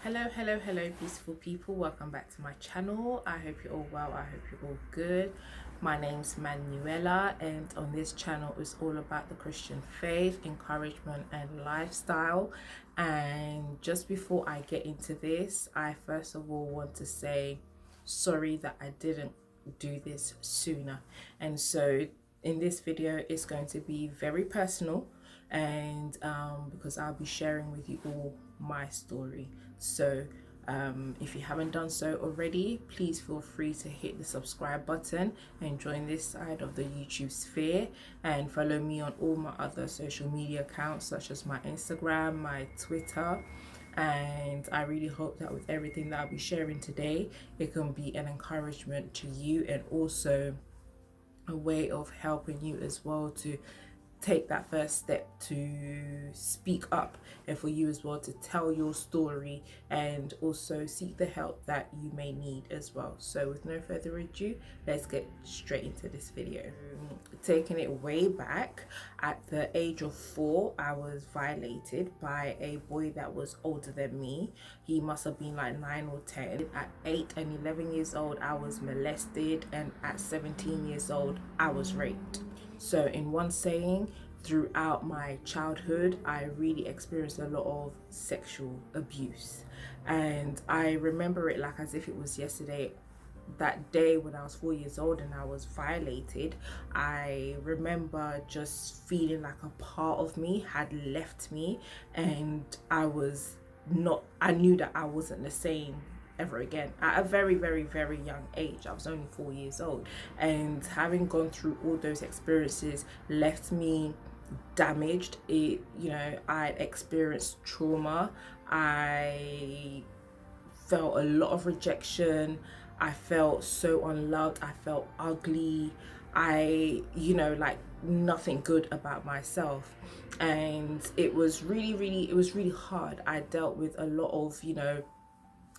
Hello, beautiful people. Welcome back to my channel. I hope you're all well. I hope you're all good. My name's Manuela, and on this channel is all about the Christian faith, encouragement, and lifestyle. And just before I get into this, I first of all want to say sorry that I didn't do this sooner. And so in this video, it's going to be very personal, and because I'll be sharing with you all my story. So if you haven't done so already, please feel free to hit the subscribe button and join this side of the YouTube sphere, and follow me on all my other social media accounts such as my Instagram, my Twitter. And I really hope that with everything that I'll be sharing today, it can be an encouragement to you, and also a way of helping you as well to take that first step to speak up, and for you as well to tell your story and also seek the help that you may need as well. So with no further ado, let's get straight into this video. Taking it way back, at the age of 4, I was violated by a boy that was older than me. He must have been like 9 or 10. At 8 and 11 years old, I was molested, and at 17 years old, I was raped. So in one saying, throughout my childhood, I really experienced a lot of sexual abuse. And I remember it like as if it was yesterday. That day when I was 4 years old and I was violated, I remember just feeling like a part of me had left me, and I knew that I wasn't the same ever again at a very young age. I was only 4 years old, and having gone through all those experiences left me damaged. I experienced trauma. I felt a lot of rejection. I felt so unloved. I felt ugly. Like nothing good about myself. And it was really hard. I dealt with a lot of,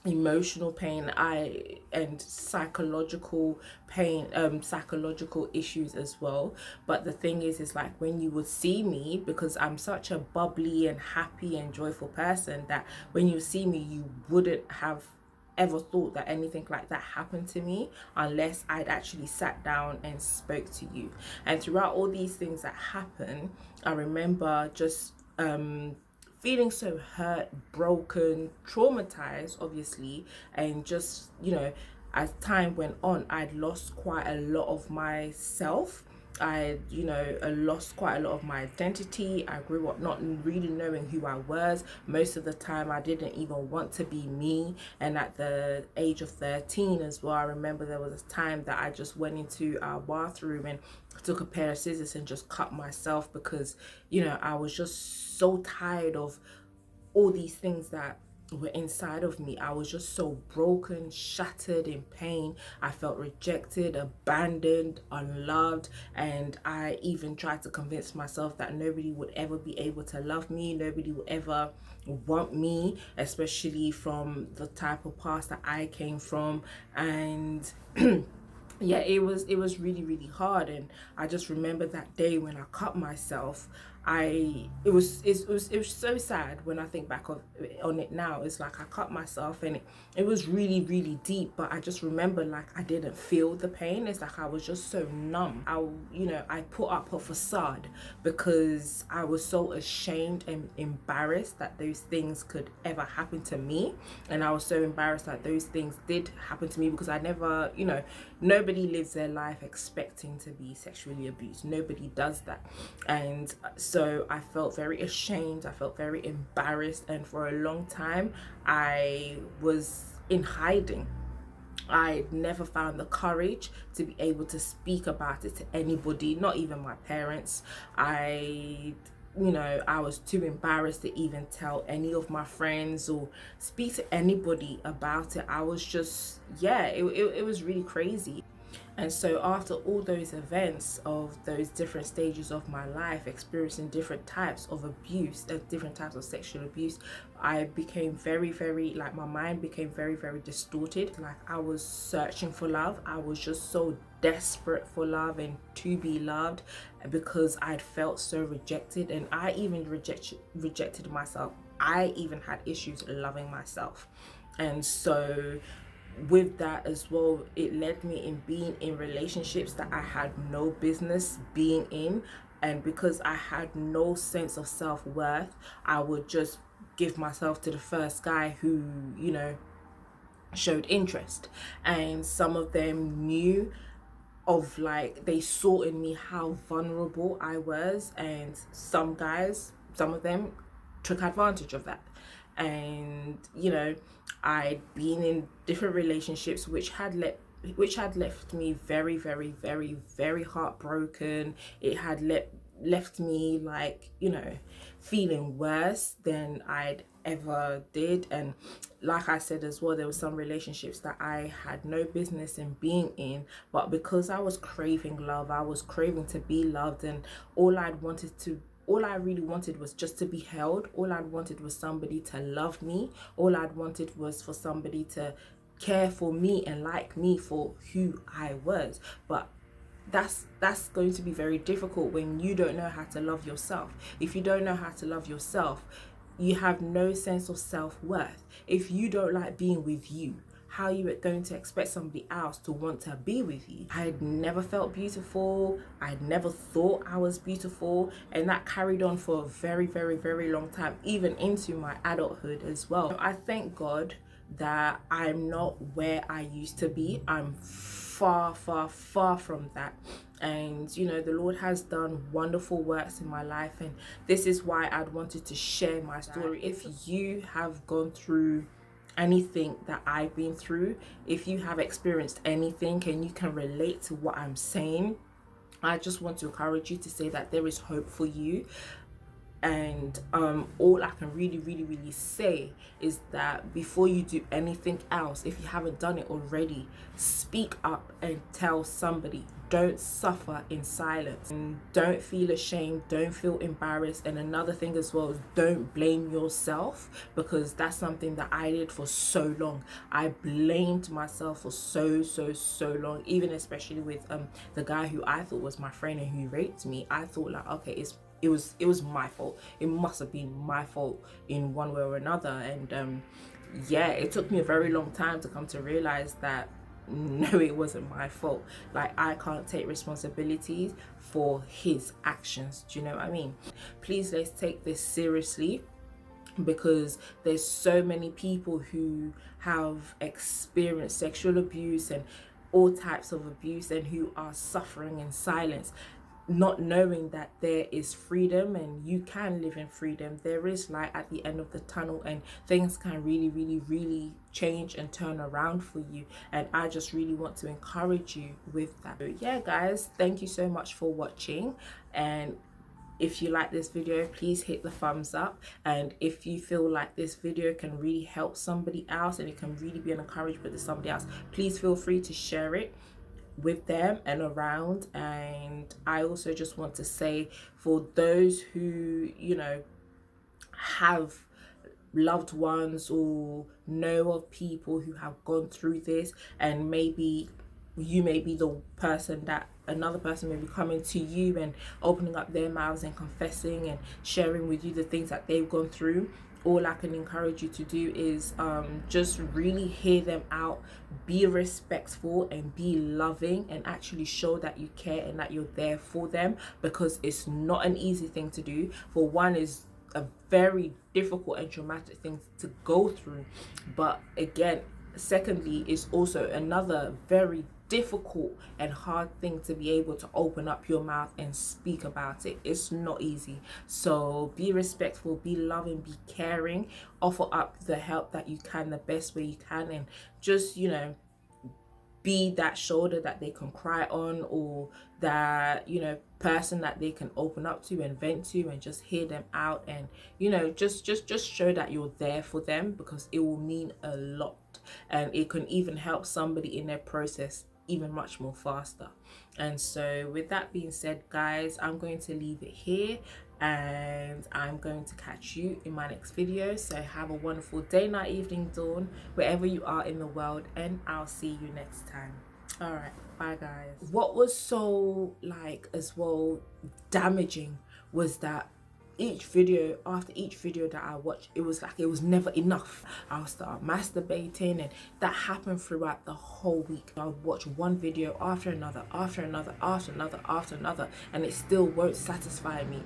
emotional pain and psychological pain, psychological issues as well. But the thing is like when you would see me, because I'm such a bubbly and happy and joyful person, that when you see me, you wouldn't have ever thought that anything like that happened to me unless I'd actually sat down and spoke to you. And throughout all these things that happen, I remember just feeling so hurt, broken, traumatized, obviously, and just, as time went on, I'd lost quite a lot of myself. I lost quite a lot of my identity. I grew up not really knowing who I was. Most of the time I didn't even want to be me. And at the age of 13 as well, I remember there was a time that I just went into our bathroom and took a pair of scissors and just cut myself, because I was just so tired of all these things that were inside of me. I was just so broken, shattered, in pain. I felt rejected, abandoned, unloved, and I even tried to convince myself that nobody would ever be able to love me, nobody would ever want me, especially from the type of past that I came from. And yeah, it was really hard. And I just remember that day when I cut myself. It was so sad when I think back on it now. It's like I cut myself, and it was really deep, but I just remember like I didn't feel the pain. It's like I was just so numb. I put up a facade because I was so ashamed and embarrassed that those things could ever happen to me. And I was so embarrassed that those things did happen to me, because I never, nobody lives their life expecting to be sexually abused. Nobody does that. And so I felt very ashamed, I felt very embarrassed, and for a long time I was in hiding. I never found the courage to be able to speak about it to anybody, not even my parents. I was too embarrassed to even tell any of my friends or speak to anybody about it. I was just, it was really crazy. And so after all those events of those different stages of my life, experiencing different types of abuse, different types of sexual abuse, I became very, like my mind became very distorted. Like I was searching for love. I was just so desperate for love and to be loved, because I'd felt so rejected, and I even rejected myself I even had issues loving myself. And so with that as well, it led me in being in relationships that I had no business being in. And because I had no sense of self-worth, I would just give myself to the first guy who, you know, showed interest. And some of them knew of, like, they saw in me how vulnerable I was, and some guys, some of them took advantage of that. And you know, I'd been in different relationships which had left me very, very, very, very heartbroken. It had left me, like, you know, feeling worse than I'd ever did. And like I said as well, there were some relationships that I had no business in being in, but because I was craving love, I was craving to be loved, and all I really wanted was just to be held. All I wanted was somebody to love me. All I wanted was for somebody to care for me and like me for who I was. But that's going to be very difficult when you don't know how to love yourself. If you don't know how to love yourself, you have no sense of self-worth. If you don't like being with you, how are you going to expect somebody else to want to be with you? I had never felt beautiful. I'd never thought I was beautiful. And that carried on for a very, very, very long time, even into my adulthood as well. I thank God that I'm not where I used to be. I'm far, far, far from that. And you know, the Lord has done wonderful works in my life, and this is why I'd wanted to share my story. If you have gone through anything that I've been through, if you have experienced anything and you can relate to what I'm saying, I just want to encourage you to say that there is hope for you. And all I can really, really, really say is that before you do anything else, if you haven't done it already, speak up and tell somebody. Don't suffer in silence, and don't feel ashamed, don't feel embarrassed. And another thing as well is, don't blame yourself, because that's something that I did for so long. I blamed myself for so long, even especially with the guy who I thought was my friend and who raped me. I thought, like, okay, it was my fault. It must have been my fault in one way or another. And yeah, it took me a very long time to come to realize that no, it wasn't my fault. Like, I can't take responsibility for his actions. Do you know what I mean? Please, let's take this seriously, because there's so many people who have experienced sexual abuse and all types of abuse, and who are suffering in silence, not knowing that there is freedom and you can live in freedom. There is light at the end of the tunnel, and things can really, really, really change and turn around for you. And I just really want to encourage you with that. So yeah, guys, thank you so much for watching. And if you like this video, please hit the thumbs up. And if you feel like this video can really help somebody else and it can really be an encouragement to somebody else, please feel free to share it with them and around. And I also just want to say, for those who, you know, have loved ones or know of people who have gone through this, and maybe you may be the person that another person may be coming to you and opening up their mouths and confessing and sharing with you the things that they've gone through, all I can encourage you to do is just really hear them out, be respectful and be loving, and actually show that you care and that you're there for them, because it's not an easy thing to do. For one, is a very difficult and traumatic thing to go through, but again, secondly, is also another very difficult and hard thing to be able to open up your mouth and speak about it. It's not easy. So be respectful, be loving, be caring, offer up the help that you can the best way you can, and just, you know, be that shoulder that they can cry on, or that, you know, person that they can open up to and vent to, and just hear them out, and, you know, just show that you're there for them, because it will mean a lot, and it can even help somebody in their process even much more faster. And so with that being said, guys, I'm going to leave it here, and I'm going to catch you in my next video. So have a wonderful day, night, evening, dawn, wherever you are in the world, and I'll see you next time. All right, bye guys. What was so, like, as well damaging was that each video that I watched, it was like it was never enough. I'll start masturbating, and that happened throughout the whole week. I'll watch one video after another, and it still won't satisfy me.